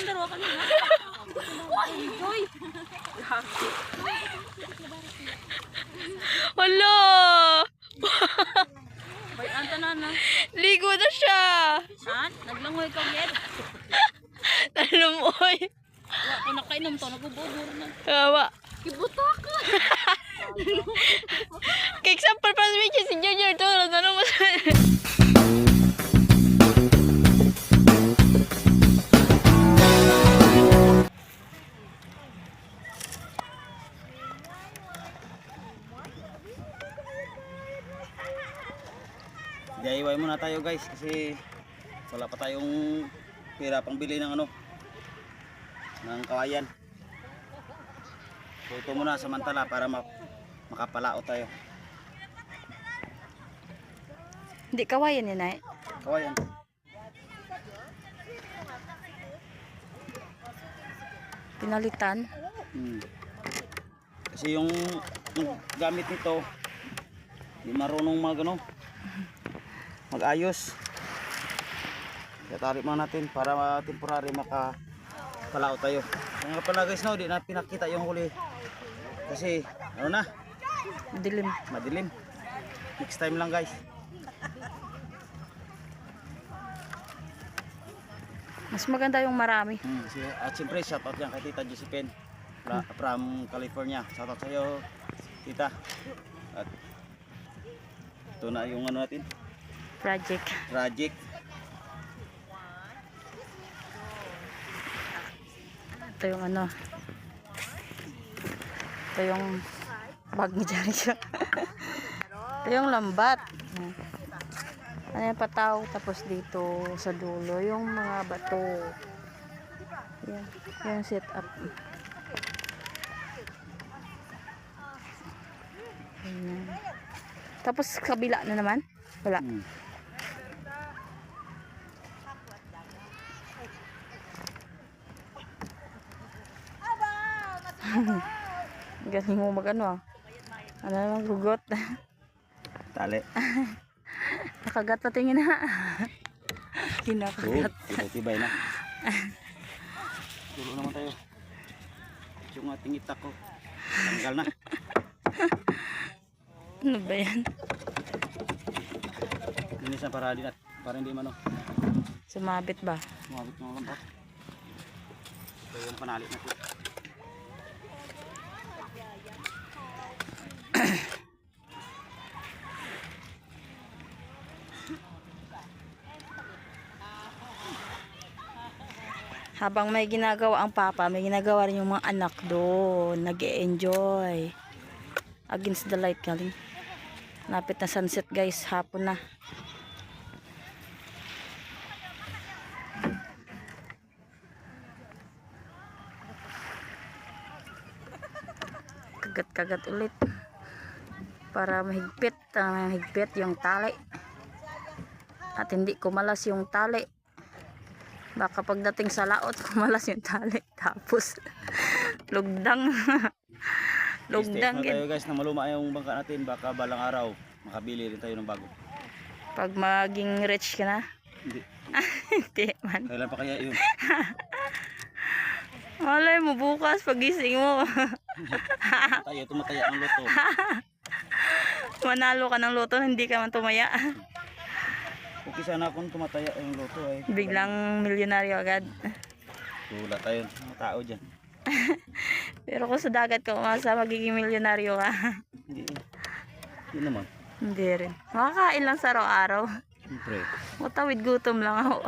ang daro ka niya. Joy. Hala! Bay, anta na. Ligo na siya! Han? Naglangoy ka, Yed. Nalumoy! Wala ko nakainom to, nagububur na. Kawa. Kibutak! Kay example pa si Junior to. Ano mo sa... DIY muna tayo guys kasi wala pa tayong pera pang bili ng ano ng kawayan. So ito muna samantala para makapalao tayo. Hindi kawayan yun ay. Kawayan. Pinalitan. Kasi yung gamit nito hindi marunong mag-ayos. Tatari muna natin para temporary makapalao tayo. Kung nga pala guys, no, di na pinakita yung huli. Kasi ano na? Dilim. Madilim. Next time lang guys. Mas maganda yung marami. At siyempre shoutout yan kay Tita Josephine from California. Shoutout sa iyo Tita. At ito na yung ano natin. Project. Ito yung ano. Ito yung bag ni Jari siya. Ito yung lambat. Ano yung pataw. Tapos dito sa dulo yung mga bato. Yan. Yung set up. Ayan. Tapos kabila na naman. Wala. Galing mo mag-ano ah. Ano naman gugot. Tali. Nakagat pa tingin na. Kinakagat. Tibay na. Tulo naman tayo. Yung ating itak ko. Tanggal na. Ano ba yan? Linisan para hindi mano. Sumabit ba? Sumabit ng lambat. Ito yung panalit natin. Habang may ginagawa ang papa, may ginagawa rin yung mga anak doon. Nag-e-enjoy. Against the light galing. Napit na sunset guys. Hapon na. Kagat-kagat ulit. Para mahigpit yung tali. At hindi kumalas yung tali. Baka pagdating sa laot, kumalas yung tali. Tapos, lugdang. Lugdang. Stay tayo guys na maluma yung bangka natin. Baka balang araw, makabili rin tayo ng bago. Pag maging rich ka na? Hindi. Hindi man. Kailan pa kaya yun? Malay mo bukas, pagising mo. Tayo, tumataya ang loto. Manalo ka ng loto, hindi ka man tumaya. Okay sana akong tumataya yung loto ay. Biglang milyonaryo agad. Wala tayo mga tao dyan. Pero kung sa dagat ka umasa, magiging milyonaryo ka. Hindi. Hindi naman. Hindi rin. Makakain lang sa araw-araw. Siyempre. Matawid gutom lang ako.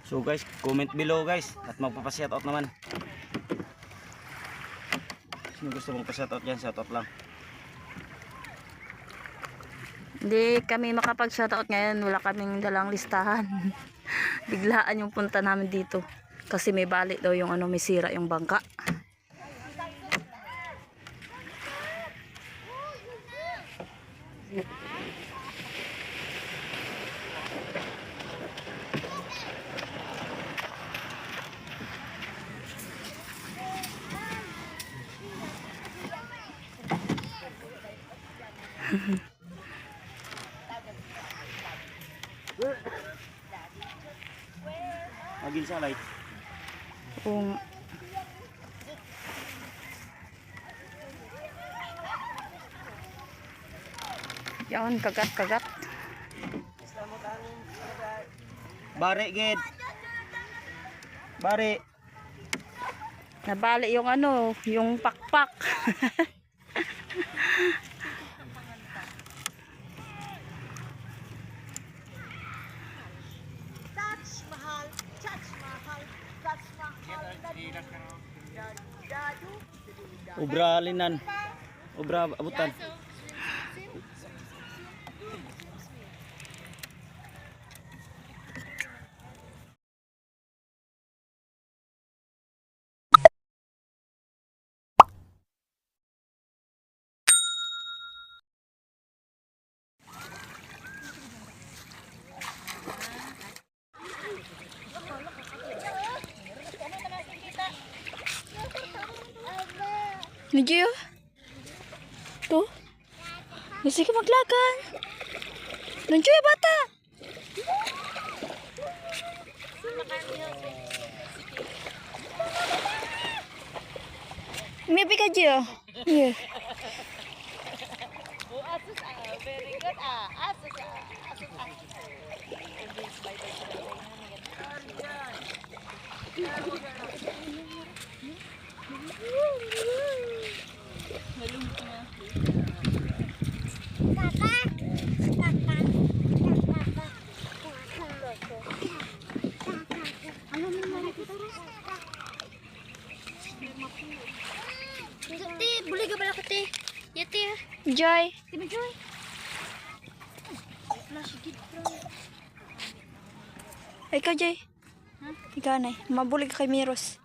So guys, comment below guys at magpapa-shoutout naman. Sino gusto mong pa-shoutout yan, shoutout lang. Hindi kami makapag-shoutout ngayon. Wala kaming dalang listahan. Biglaan yung punta namin dito. Kasi may balik daw yung ano, may sira yung bangka. Magin sa light. Kung yan, kagat-kagat. Bari gid. Bari. Nabali yung ano, yung pakpak. Ubra linan. Ubra abutan. Nidyo? To? Sige maglagan. Nidyo ya bata. Maybe ka Gio. Yeah. Very good. Ti, boleh ke balak ti? Ya ti. Joy. Ti Joy. Flash gid bro. Ikaw Joy. Ikaw na. Mabulig ka kay Miros.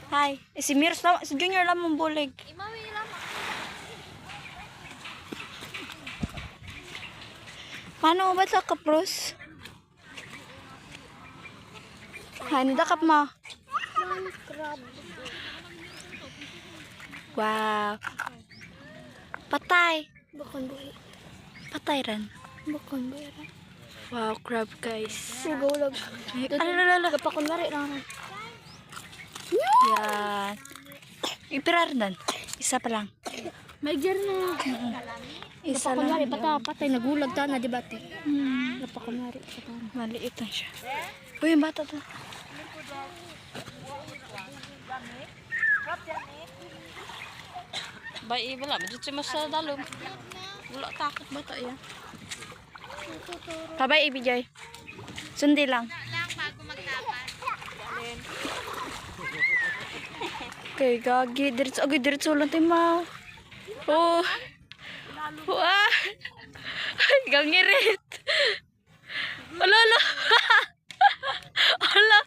Hi. Si Miros lang, si Junior lang mabulig. Imawi lama. Paano ba sa kapros? Hani dakap mo. Crab. Wow. Patay. Bukan buhi. Patay ran. Bukan buhi. Wow, crab guys. Sugulag. Alala. Gapakon mari lang. Yan. Ipirar dan. Isa pa lang. May ger na. Isa Gapakon mari lang. patay nagulag ta na di ba ti? Gapakon mari sa tan. Maliit lang siya. Uy, yung bata to. Bay, wala. Dito mo sa dalom. Wala takot bata yan. Kabay, ibigay. Sundi lang. Okay, gagi. Diretso, agay, diretso lang tayo, ma. Oh. Wah. Gangirit. Ala, ala. Ala.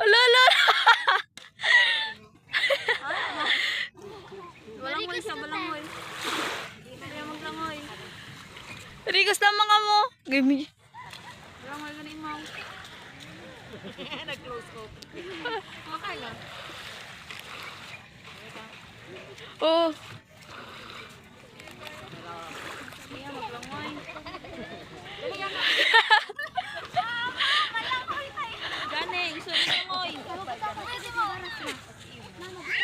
Ala, ala. Walang way sa walang way. Kaya maglangoy. Rigas na mga mo. Gimi. Walang way ganin mo. Nag-close ko. Makay lang. Oh. Kaya maglangoy. Gani, gusto mo langoy.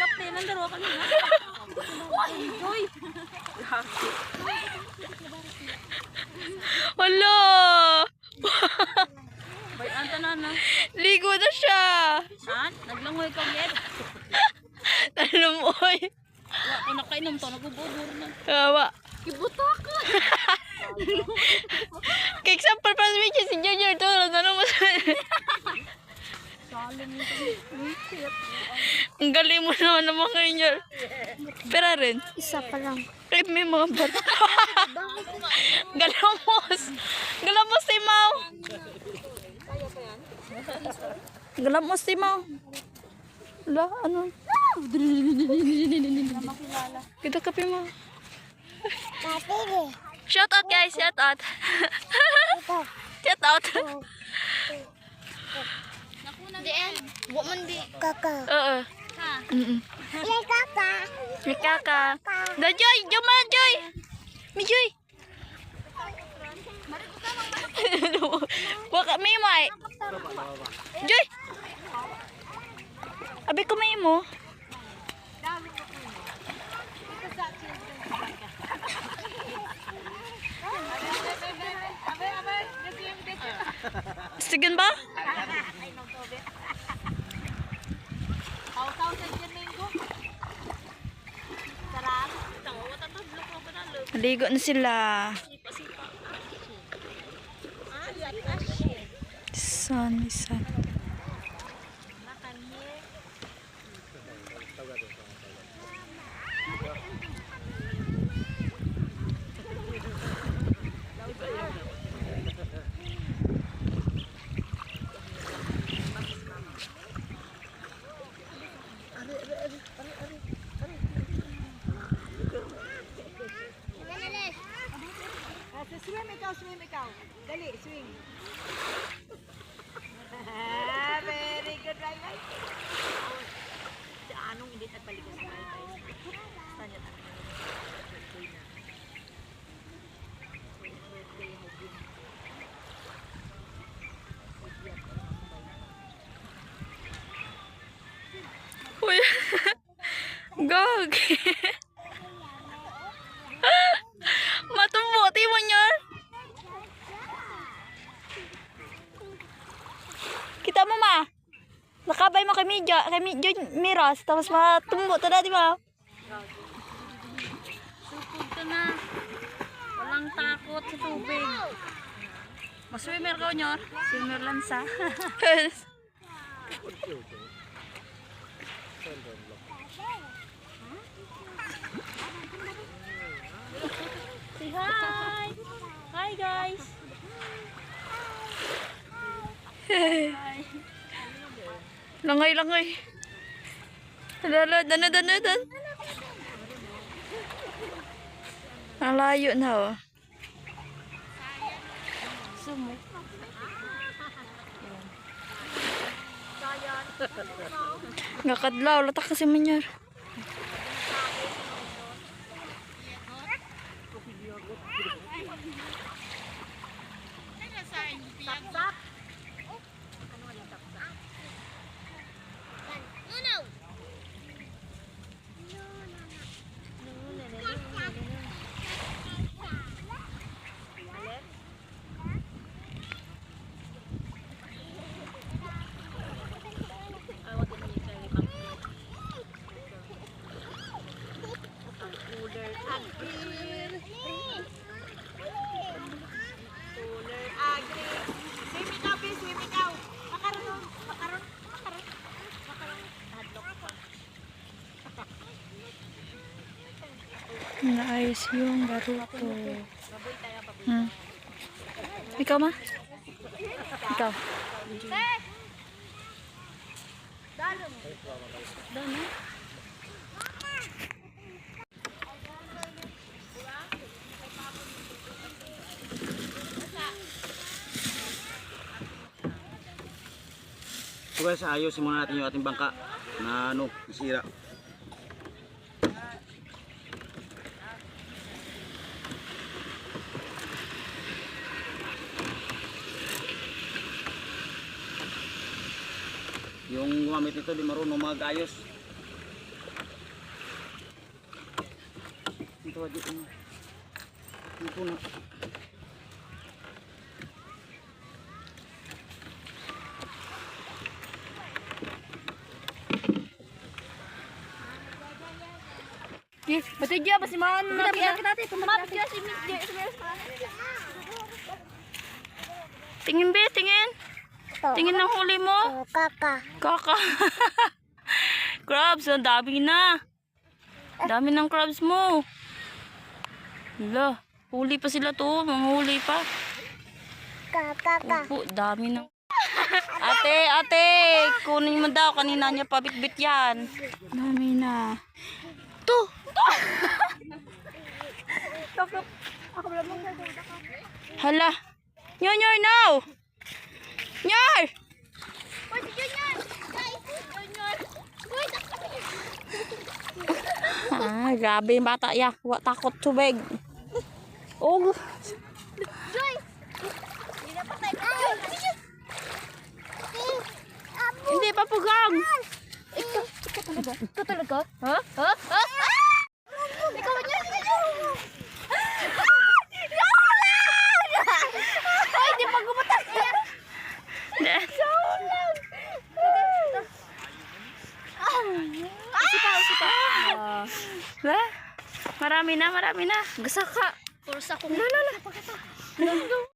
Kapte, nandaro ka nila. Uy! Hala. Bay, anta na. Ligo na siya. Han? Naglangoy ka yet? Talumoy. Wa ko nakainom to, nagububur na. Kawa. Kibutok! Kay example pa sa si Junior to. Ano mo sa... Ang galing mo naman ng mga Junior. Pero rin. Isa pa lang. Ay, may mga bata. Galamos. Galamos si Mau. Galamos si Mau. Wala, ano? Kita kape mo. Shout out guys, shout out. Shout out. Di en. Wa man di. Kaka. Oo. Kaka. May kaka. Da Joy, Juma Joy. Mijoy! Waka, may may. Joy! Abi ko may mo. Sigan ba? Naligo na sila. Sun, sun. Swim ikaw. Dali, swing. Very good, Rai. Si Anong hindi tagbalik sa Rai. Tanya ta. Uy. Gag. Matumbuti mo niyan. Kita mo ma. Nakabay mo kay Midjo Miras tapos matumbo to na di ba? Supog ka na. Walang takot sa tubig. Maswimmer ka, Nyor. Swimmer lang sa. Say hi! Hi guys! Langay. Dan. Ang layo na oh. Sumo. Ngakadlaw, latak kasi manyor. Naayos yung baruto. Ikaw ma? Ikaw. Dano? So guys, ayusin muna natin yung ating bangka na nasira. Yung gumamit nito di marunong mag-ayos. Ito dito na. Ito na. Yes, betul dia pasti mau nak Tingin be, tingin. Tingin ng huli mo. Kaka. Crabs, ang dami na. Dami ng crabs mo. Hala, huli pa sila to, manghuli pa. Kaka. Opo, dami ng... Ate, kunin mo daw. Kanina niya pabitbit yan. Dami na. To! Hala. Nyor, now! Nyor! Grabe yung bata ya. Takot tubig. Oh, Joy! Hindi na patay ka. hindi pa pugang. Ito talaga? Ha? Ha? Ha? Ikaw ba niya? Ay, di pa gumutas yan. La? Marami na, marami na. Gasa ka. Puro sa akong... Lala.